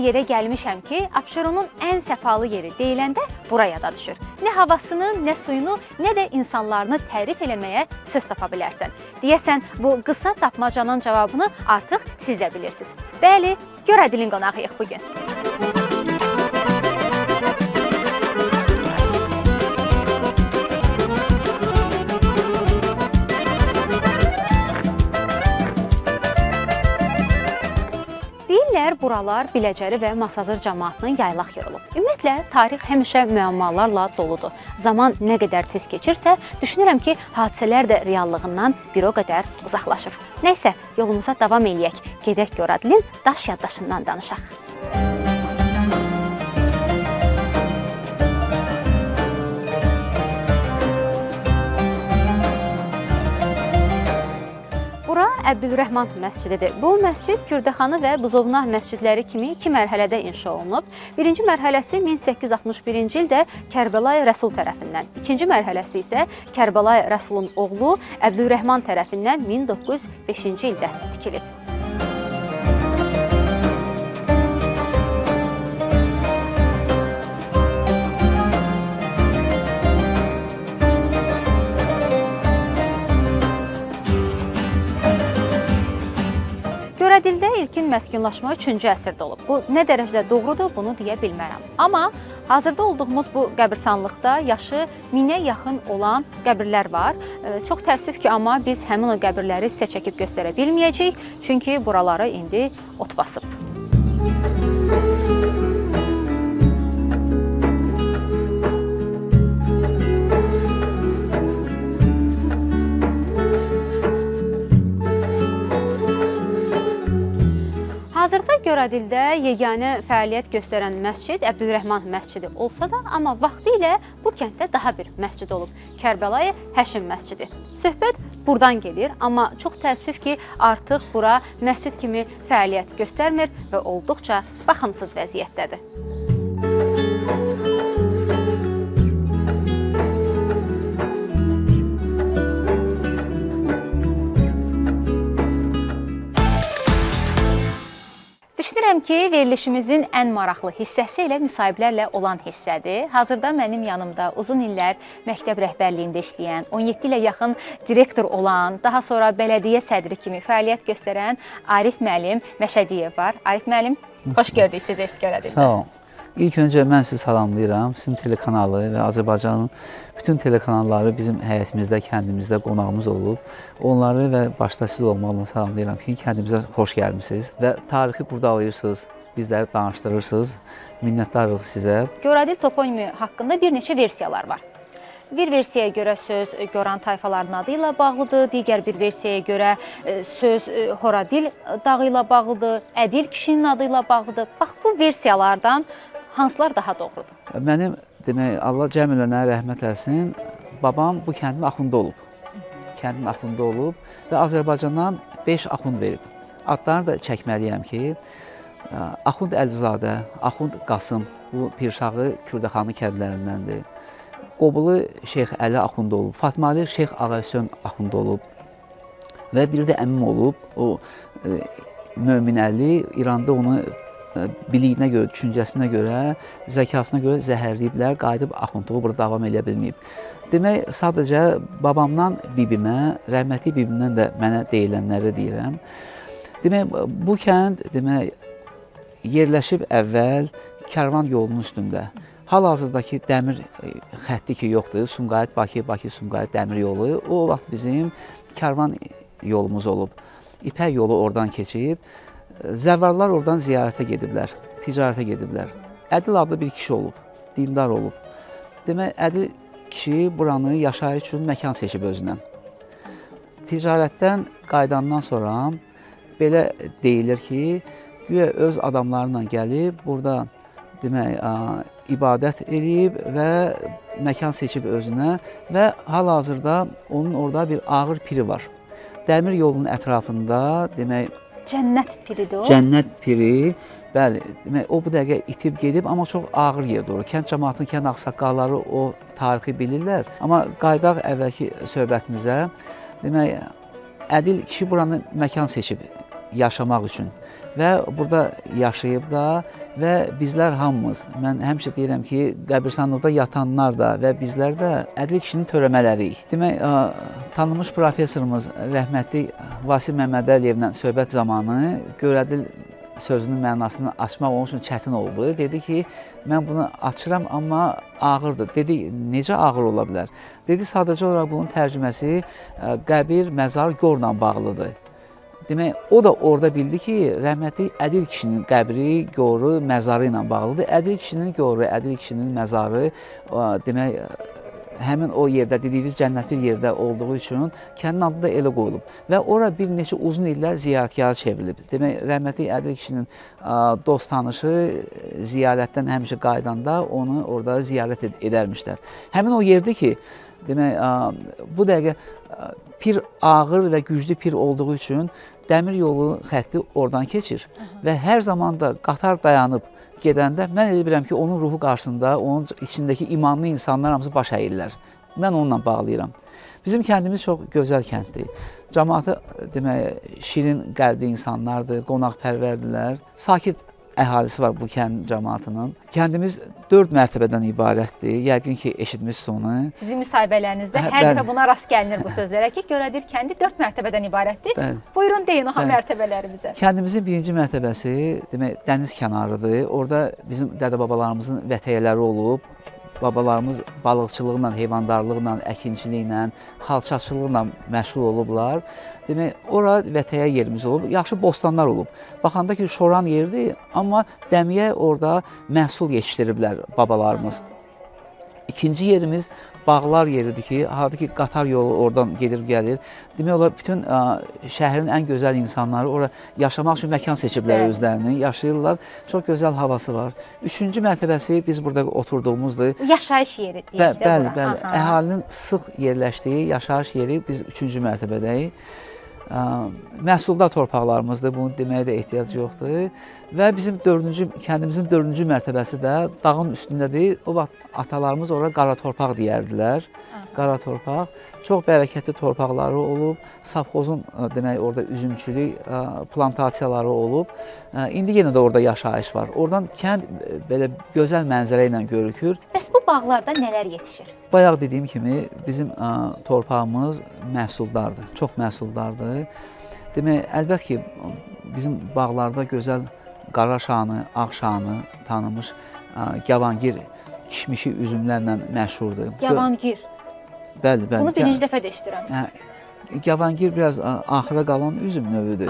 yerə gəlmişəm ki, Abşeronun ən səfalı yeri deyiləndə buraya da düşür. Nə havasını, nə suyunu, nə də insanlarını tərif eləməyə söz tapa bilərsən. Deyəsən, bu qısa tapmacanın cavabını artıq siz də bilirsiniz. Bəli, Görədilin qonağıyıq bugün. Deyirlər, buralar Biləcəri və Masazır cəmaatının yaylaq yeri olub. Ümumiyyətlə, tarix həmişə müəmmalarla doludur. Zaman nə qədər tez keçirsə, düşünürəm ki, hadisələr də reallığından bir o qədər uzaqlaşır. Nəysə, yolumuza davam eləyək. Gedək Görədilin daş yaddaşından danışaq. Bura Əbdülrəhman məscididir. Bu məscid Kürdəxanı və Buzovna məscidləri kimi 2 mərhələdə inşa olunub. Birinci mərhələsi 1861-ci ildə Kərbəlayı Rəsul tərəfindən, ikinci mərhələsi isə Kərbəlayı Rəsulun oğlu Əbdülrəhman tərəfindən 1905-ci ildə tikilib. Görədildə ilkin məskunlaşma 3-cü əsrdə olub. Bu nə dərəcədə doğrudur, bunu deyə bilmərəm. Amma hazırda olduğumuz bu qəbirstanlıqda yaşı 1000-ə yaxın olan qəbirlər var. Çox təəssüf ki, amma biz həmin o qəbirləri sizə çəkib göstərə bilməyəcəyik, çünki buraları indi ot basıb. Hazırda Görədildə yeganə fəaliyyət göstərən məscid Əbdülrəhman məscidi olsa da, amma vaxtilə bu kənddə daha bir məscid olub. Kərbəlayı Həşim məscidi. Söhbət buradan gedir, amma çox təəssüf ki, artıq bura məscid kimi fəaliyyət göstərmir və olduqca baxımsız vəziyyətdədir. Düşünürəm ki, verilişimizin ən maraqlı hissəsi elə müsahiblərlə olan hissədir. Hazırda mənim yanımda uzun illər məktəb rəhbərliyində işləyən, 17 ilə yaxın direktor olan, daha sonra bələdiyyə sədri kimi fəaliyyət göstərən Arif müəllim Məşədiyev var. Arif müəllim, xoş gördük sizi Görədildə. Sağ olun. İlk öncə mən sizi salamlayıram. Sizin telekanalı və Azərbaycanın bütün telekanalları bizim həyətimizdə, kəndimizdə qonağımız olub. Onları və başda siz olmaqla salamlayıram ki, kəndimizə xoş gəlmisiniz və tarixi qurdalayırsınız, bizləri danışdırırsınız. Minnətdarıq sizə. Görədil toponimi haqqında bir neçə versiyalar var. Bir versiyaya görə söz Goran tayfalarının adı ilə bağlıdır, digər bir versiyaya görə söz Horadil dağı ilə bağlıdır, Ədil kişinin adı ilə bağlıdır. Bax, bu versiyalardan hansılar daha doğrudur? Mənim, demək, Allah cəm eləyə rəhmət eləsin, babam bu kəndin axunda olub. Kəndin axunda olub və Azərbaycandan 5 axund verib. Adlarını da çəkməliyəm ki, Axund Əlizadə, Axund Qasım, bu Pirşağı Kürdəxanı kəndlərindəndir. Qobulu Şeyx Əli Axund olub, Fatmalı Şeyx Ağahüseyn Axund olub və bir də əmim olub. O Mömin Əli İranda onu biliyinə görə, düşüncəsinə görə, zəkasına görə zəhərləyiblər, qayıdıb axundluğu burada davam edə bilməyib. Demək, sadəcə babamdan bibimə, rəhmətli bibimdən də mənə deyilənləri deyirəm. Demək, bu kənd yerləşib əvvəl Kərvan yolunun üstündə. Hal-hazırdakı dəmir xətti ki, yoxdur, Sumqayıt-Bakı, Bakı-Sumqayıt dəmir yolu, o vaxt bizim Kərvan yolumuz olub. İpək yolu oradan keçib, zəvvarlar oradan ziyarətə gediblər, ticarətə gediblər. Ədil adlı bir kişi olub, dindar olub. Demək, Ədil kişi buranı yaşayış üçün məkan seçib özünə. Ticarətdən qayıdandan sonra belə deyilir ki, güya öz adamlarla gəlib, burada demək, ibadət edib və məkan seçib özünə və hal-hazırda onun orada bir ağır piri var. Dəmir yolunun ətrafında demək, Cənnət piridir o. Cənnət piri, bəli, demək, o bu dəqiqə itib gedib, amma çox ağır yerdir o. Kənd cəmaatının, kənd ağsaqqalları o tarixi bilirlər. Amma qaydaq əvvəlki söhbətimizə, demək, Ədil kişi buranı məkan seçib yaşamaq üçün və burada yaşayıb da və bizlər hamımız, mən həmişə deyirəm ki, qəbirstanlıqda yatanlar da və bizlər də Ədil kişinin törəmələriyik. Demək, tanınmış professorumuz rəhmətli Vasif Məmmədəliyevlə söhbət zamanı Görədil sözünün mənasını açmaq onun üçün çətin oldu. Dedi ki, mən bunu açıram, amma ağırdır. Dedi, necə ağır ola bilər? Dedi, sadəcə olaraq bunun tərcüməsi qəbir, məzar gorla bağlıdır. Demək, o da orada bildi ki, rəhmətli Ədil kişinin qəbri, goru, məzarı ilə bağlıdır. Ədil kişinin goru, Ədil kişinin məzarı, demək, həmin o yerdə, dediyiniz cənnət bir yerdə olduğu üçün kəndin adı da elə qoyulub. Və ora bir neçə uzun illər ziyarətkara çevrilib. Demək, rəhmətli Ədil kişinin dost tanışı ziyarətdən həmişə qaydanda onu orada ziyarət edərmişlər. Həmin o yerdir ki, demək, bu dəqiqə pir ağır və güclü pir olduğu üçün dəmir yolu xətti oradan keçir və hər zaman da qatar dayanıb gedəndə mən elə bilirəm ki, onun ruhu qarşısında, onun içindəki imanlı insanlar hamısı baş əyirlər. Mən onunla bağlayıram. Bizim kəndimiz çox gözəl kənddir. Cəmaatı demək, şirin qəlbli insanlardır, qonaqpərvərdirlər. Sakit əhalisi var bu kənd cəmaatının. Kəndimiz 4 mərtəbədən ibarətdir. Yəqin ki, eşitmişsiniz onu. Sizin müsahibələrinizdə hər dəfə buna rast gəlinir bu sözlərə ki, Görədil kəndi 4 mərtəbədən ibarətdir. Bəli. Buyurun deyin o mərtəbələri bizə. Kəndimizin birinci mərtəbəsi demək dəniz kənarıdır. Orada bizim dədə-babalarımızın vətəyələri olub. Babalarımız balıqçılıqla, heyvandarlıqla, əkinçiliklə, xalçaçılıqla məşğul olublar. Demək, ora vətəyə yerimiz olub, yaxşı bostanlar olub. Baxanda ki, şoran yerdir, amma dəmiyə orada məhsul yetişdiriblər babalarımız. İkinci yerimiz bağlar yeridir ki, harada ki, qatar yolu oradan gedir, gəlir. Demək olar, bütün şəhərin ən gözəl insanları ora yaşamaq üçün məkan seçiblər özlərini, yaşayırlar. Çox gözəl havası var. Üçüncü mərtəbəsi biz burada oturduğumuzdur. Yaşayış yeri deyək də Bəli, bəli. Əhalinin sıx yerləşdiyi yaşayış yeri biz üçüncü mərtəbədəyik. Məhsuldar torpaqlarımızdır, bunu deməyə də ehtiyac yoxdur. Və bizim kəndimizin 4-cü mərtəbəsi də dağın üstündədir. O vaxt atalarımız ora qara torpaq deyərdilər. Qara torpaq. Çox bərəkətli torpaqları olub. Safxozun demək orada üzümçülük plantasiyaları olub. İndi yenə də orada yaşayış var. Oradan kənd belə gözəl mənzərə ilə görükür. Bəs bu bağlarda nələr yetişir? Bayaq dediyim kimi bizim torpağımız məhsuldardır, çox məhsuldardır. Demək, əlbət ki, bizim bağlarda gözəl qara şanı, ağ şanı tanımış Gavangir kişmişi üzümlərlə məşhurdur. Gavangir. Bəli, bəli. Bunu birinci dəfə də eşidirəm. Gavangir biraz axıra qalan üzüm növüdür.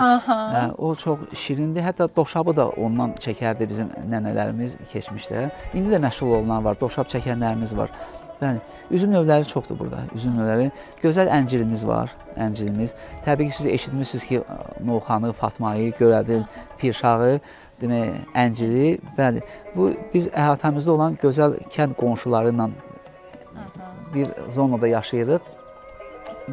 O çox şirindir. Hətta doşabı da ondan çəkərdi bizim nənələrimiz keçmişdə. İndi də məşğul olunan var, doşab çəkənlərimiz var. Bəli, üzüm növləri çoxdur burada. Üzüm növləri. Gözəl əncirimiz var, əncirimiz. Təbii ki, siz eşitmişsiniz ki, Novxanı, Fatmayı, Görədil, Pirşağı, demək, ənciri. Bəli, bu biz əhatəmizdə olan gözəl kənd qonşuları ilə bir zonada yaşayırıq.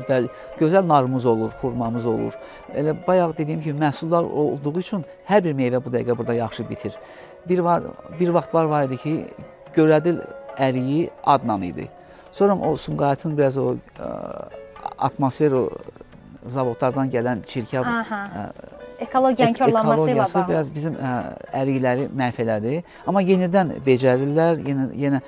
Bəli, gözəl narımız olur, xurmamız olur. Elə bayaq dediyim kimi məhsullar olduğu üçün hər bir meyvə bu dəqiqə burada yaxşı bitir. Bir vaxtlar var idi ki, Görədil əriyi adla idi. Sonra o Sumqayıtın biraz o atmosfer, o zavodlardan gələn çirkab ekologiyanın korlanmasıyla bağlı. Biraz bizim ərikləri məhv elədi. Amma yenidən becərirlər, yenə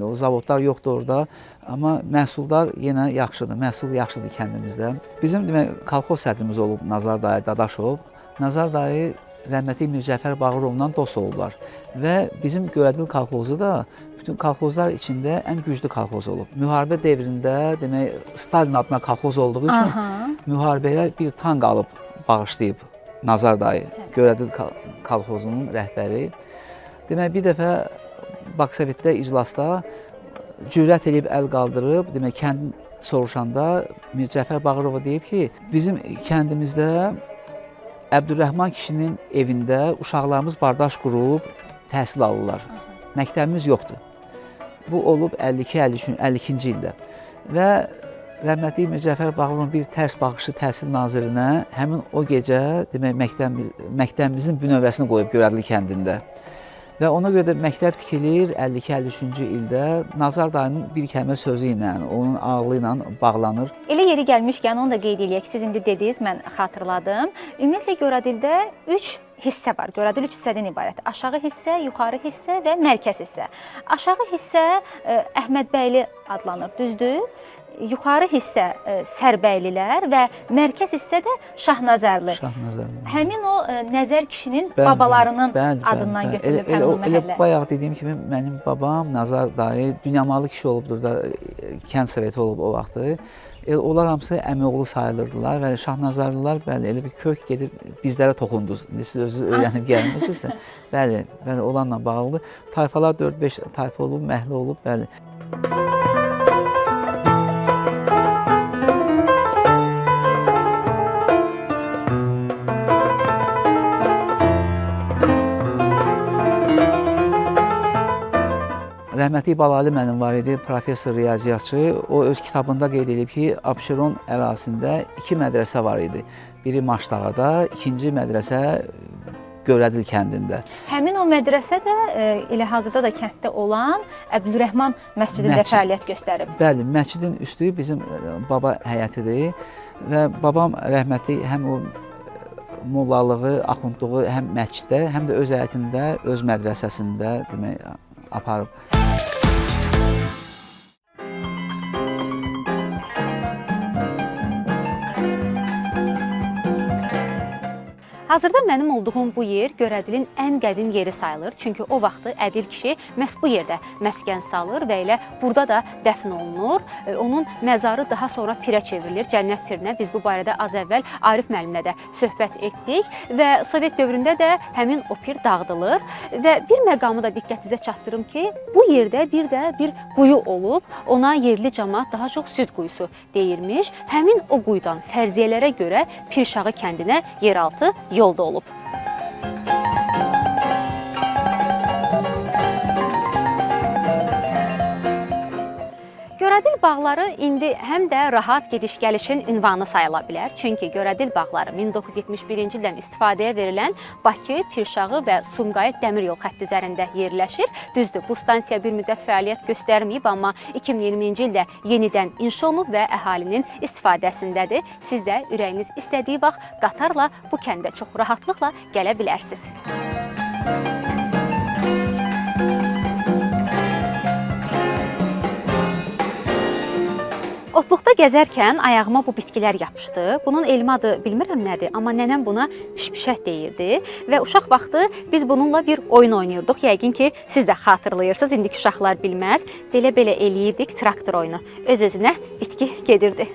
o zavodlar yoxdur orada. Amma məhsullar yenə yaxşıdır, məhsul yaxşıdır kəndimizdə. Bizim demək, kolxoz sədrimiz olub Nazar dayı Dadaşov. Nazar dayı rəhmətli Mircəfər Bağırovla dost olublar. Və bizim Görədil kolxozu da bütün kolxozlar içində ən güclü kolxoz olub. Müharibə dövründə demək, Stalin adına kolxoz olduğu üçün müharibəyə bir tank alıb bağışlayıb Nazar dayı, Görədil kolxozunun rəhbəri. Demək, bir dəfə Baksovetdə iclasda cürət edib əl qaldırıb, demək, kəndin soruşanda Mircəfər Bağırova deyib ki, bizim kəndimizdə Əbdürrəhman kişinin evində uşaqlarımız bardaş qurub təhsil alırlar. Məktəbimiz yoxdur. Bu olub 52-ci ildə. Və rəhmətli Mircəfər Bağırovun bir tərs baxışı təhsil nazirinə həmin o gecə demək, məktəbimizin bünövrəsini qoyub Görədil kəndində. Və ona görə də məktəb tikilir 52-53-cü ildə Nazar dayının bir kəlmə sözü ilə, onun ağlı ilə bağlanır. Elə yeri gəlmişkən onu da qeyd eləyək. Siz indi dediniz, mən xatırladım. Ümumiyyətlə Görədildə 3 hissə var. Göradil 3 hissədən ibarətdir. Aşağı hissə, yuxarı hissə və mərkəz hissə. Aşağı hissə Əhmədbəyli adlanır, düzdür? Yuxarı hissə Sərbəylilər və mərkəz hissə də Şahnazarlı. Həmin o Nəzər kişinin babalarının adından götürülüb həmin o məhəllə. Elə bayaq dediyim kimi mənim babam Nazar dayı dünyamalı kişi olubdur da, kənd soveti olub o vaxtı. Onlar hamısı əmioğlu sayılırdılar və Şahnazarlılar bəli elə bir kök gedib bizlərə toxundunuz. İndi siz özünüz öyrənib gəlmisinizsə, bəli, onlarla bağlıdır. Tayfalar 4-5 tayfa olub, məhlə olub, bəli. Rəhmətli Balali mənim var idi, professor riyaziyyatçı. O öz kitabında qeyd edib ki, Abşeron ərazisində 2 mədrəsə var idi. Biri Maşdağada, ikinci mədrəsə Görədil kəndində. Həmin o mədrəsə də elə hazırda da kənddə olan Əbdülrəhman məscidində fəaliyyət göstərib. Bəli, məscidin üstü bizim baba həyətidir və babam rəhmətli həm o mollalığı, axundluğu həm məsciddə, həm də öz həyətində, öz mədrəsəsində demək aparıb. Hazırda mənim olduğum bu yer Görədilin ən qədim yeri sayılır. Çünki o vaxtı Ədil kişi məhz bu yerdə məskən salır və elə burada da dəfn olunur. Onun məzarı daha sonra pirə çevrilir, Cənnət pirinə. Biz bu barədə az əvvəl Arif müəllimlə də söhbət etdik və Sovet dövründə də həmin o pir dağıdılır. Və bir məqamı da diqqətinizə çatdırım ki, bu yerdə bir quyu olub, ona yerli cəmaət daha çox süd quyusu deyirmiş. Həmin o quyudan fərziyyələrə görə Pirşağı kəndinə yeraltı yolda olub. Görədil bağları indi həm də rahat gediş-gəlişin ünvanı sayıla bilər. Çünki Görədil bağları 1971-ci ildən istifadəyə verilən Bakı, Pirşağı və Sumqayıt dəmir yol xətti üzərində yerləşir. Düzdür, bu stansiya bir müddət fəaliyyət göstərməyib, amma 2020-ci ildə yenidən inşa olunub və əhalinin istifadəsindədir. Siz də ürəyiniz istədiyi vaxt qatarla bu kəndə çox rahatlıqla gələ bilərsiniz. Otluqda gəzərkən ayağıma bu bitkilər yapışdı. Bunun elmi adı bilmirəm nədir, amma nənəm buna pişpişət deyirdi və uşaq vaxtı biz bununla bir oyun oynayırdıq. Yəqin ki, siz də xatırlayırsınız, indiki uşaqlar bilməz. Belə-belə eləyirdik traktor oyunu. Öz-özünə bitki gedirdi.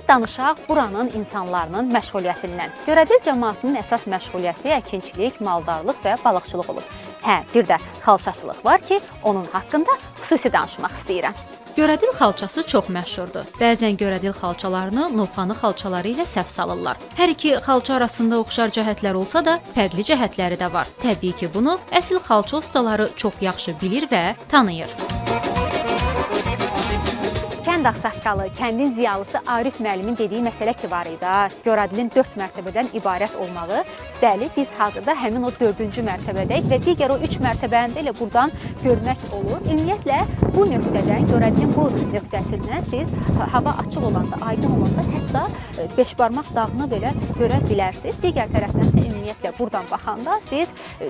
Danışaq buranın insanlarının məşğuliyyətindən. Görədil cəmaatının əsas məşğuliyyəti əkinçilik, maldarlıq və balıqçılıq olub. Bir də xalçaçılıq var ki, onun haqqında xüsusi danışmaq istəyirəm. Görədil xalçası çox məşhurdur. Bəzən Görədil xalçalarını Novxanı xalçaları ilə səhv salırlar. Hər iki xalça arasında oxşar cəhətlər olsa da, fərqli cəhətləri də var. Təbii ki, bunu əsl xalça ustaları çox yaxşı bilir və tanıyır. Kənd ağsaqqalı, kəndin ziyalısı Arif müəllimin dediyi məsələ ki var idi, Görədilin 4 mərtəbədən ibarət olmağı. Bəli, biz hazırda həmin o 4-cü mərtəbədəyik və digər o 3 mərtəbəni də elə buradan görmək olur. Ümumiyyətlə, bu nöqtədən, Görədilin bu nöqtəsindən siz hava açıq olanda, aydın olanda hətta Beşbarmaq dağını belə görə bilərsiniz. Digər tərəfdən isə ümumiyyətlə buradan baxanda siz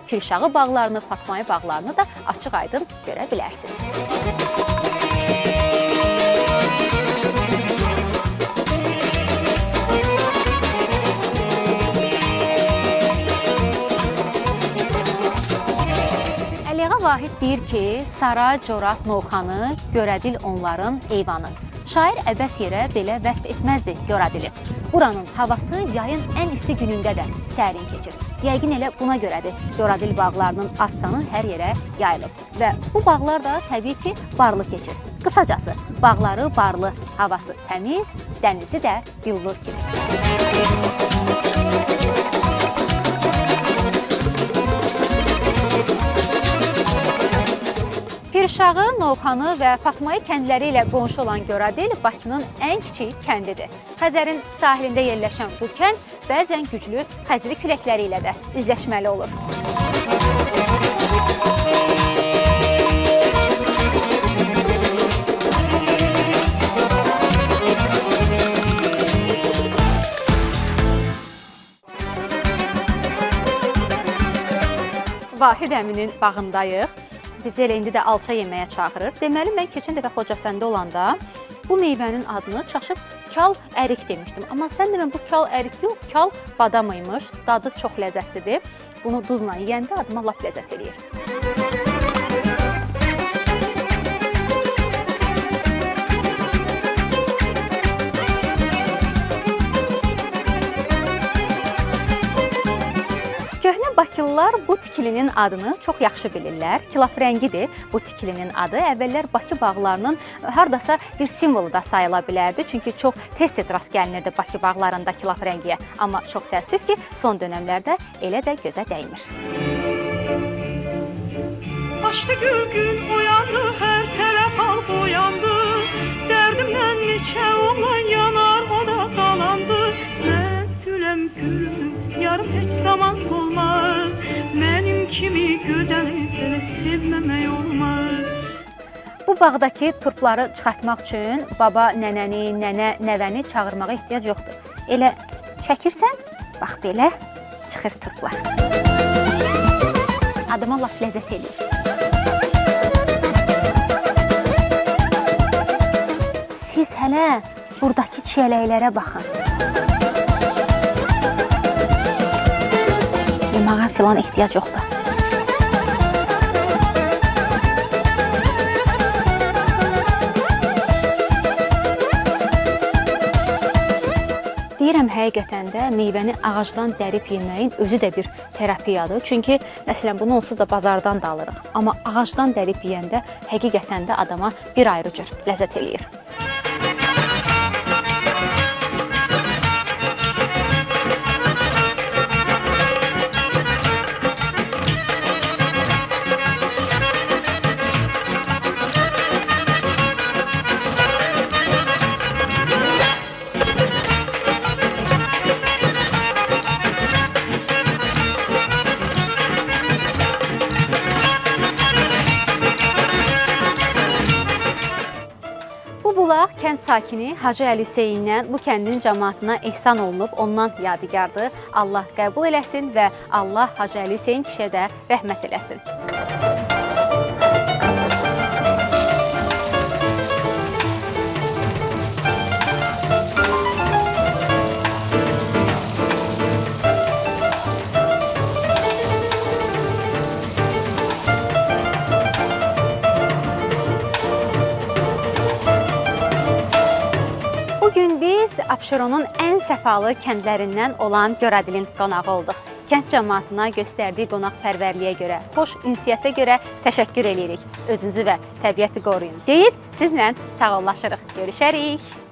Pirşağı bağlarını, Fatmayı bağlarını da açıq-aydın görə bilərsiniz. Əliağa Vahid deyir ki, Saray, Corat, Novxanı, Görədil onların eyvanı. Şair əbəs yerə belə vəsf etməzdi Görədili. Buranın havası yayın ən isti günündə də sərin keçir. Yəqin elə buna görədir Görədil bağlarının artsanı hər yerə yayılıb. Və bu bağlar da təbii ki, barlı keçir. Qısacası, bağları barlı, havası təmiz, dənizi də billur kimi. Aşağı Novxanı və Fatmayı kəndləri ilə qonşu olan Göradil Bakının ən kiçik kəndidir. Xəzərin sahilində yerləşən bu kənd bəzən güclü xəzri küləkləri ilə də üzləşməli olur. Vahid əminin bağındayıq. Bizi elə indi də alça yeməyə çağırır. Deməli, mən keçən dəfə Xocəsəndə olanda bu meyvənin adını çaşıb kal ərik demişdim. Amma sən demə, bu kal ərik yox, kal badam imiş. Dadı çox ləzzətlidir. Bunu duzla yeyəndə adıma lap ləzzət eləyir. Köhnə Bakılılar bu tikilinin adını çox yaxşı bilirlər. Kilafrəngidir bu tikilinin adı. Əvvəllər Bakı bağlarının hardasa bir simvolu da sayıla bilərdi. Çünki çox tez-tez rast gəlinirdi Bakı bağlarında kilafrəngiyə. Amma çox təəssüf ki, son dönəmlərdə elə də gözə dəymir. Açdı gün oyandı, hər tərəf halq oyandı. Dərdimdən neçə oğlan yanar, o da qalandı. Mən güləm gülsün, yarım heç zaman solmaz. Mənim kimi gözəli belə sevməmək olmaz. Bu bağdakı turpları çıxartmaq üçün baba nənəni, nənə nəvəni çağırmağa ehtiyac yoxdur. Elə çəkirsən, bax belə çıxır turplar. Adıma laf ləzzət eləyir. Siz hələ buradakı çiyələklərə baxın. Yeməyə filan ehtiyac yoxdur. Deyirəm, həqiqətən də meyvəni ağacdan dərib yeməyin özü də bir terapiyadır. Çünki, məsələn, bunu onsuz da bazardan da alırıq. Amma ağacdan dərib yeyəndə həqiqətən də adama bir ayrı cür ləzzət eləyir. Bu bulaq kənd sakini Hacı Əli Hüseynindən bu kəndin cəmaatına ehsan olunub, ondan yadigardır. Allah qəbul eləsin və Allah Hacı Əli Hüseyn kişiyə də rəhmət eləsin. Bugün biz Abşeronun ən səfalı kəndlərindən olan Göradilin qonağı olduq. Kənd cəmaatına göstərdiyi qonaqpərvərliyə görə, xoş ünsiyyətə görə təşəkkür edirik. Özünüzü və təbiəti qoruyun deyib, sizlə sağollaşırıq. Görüşərik.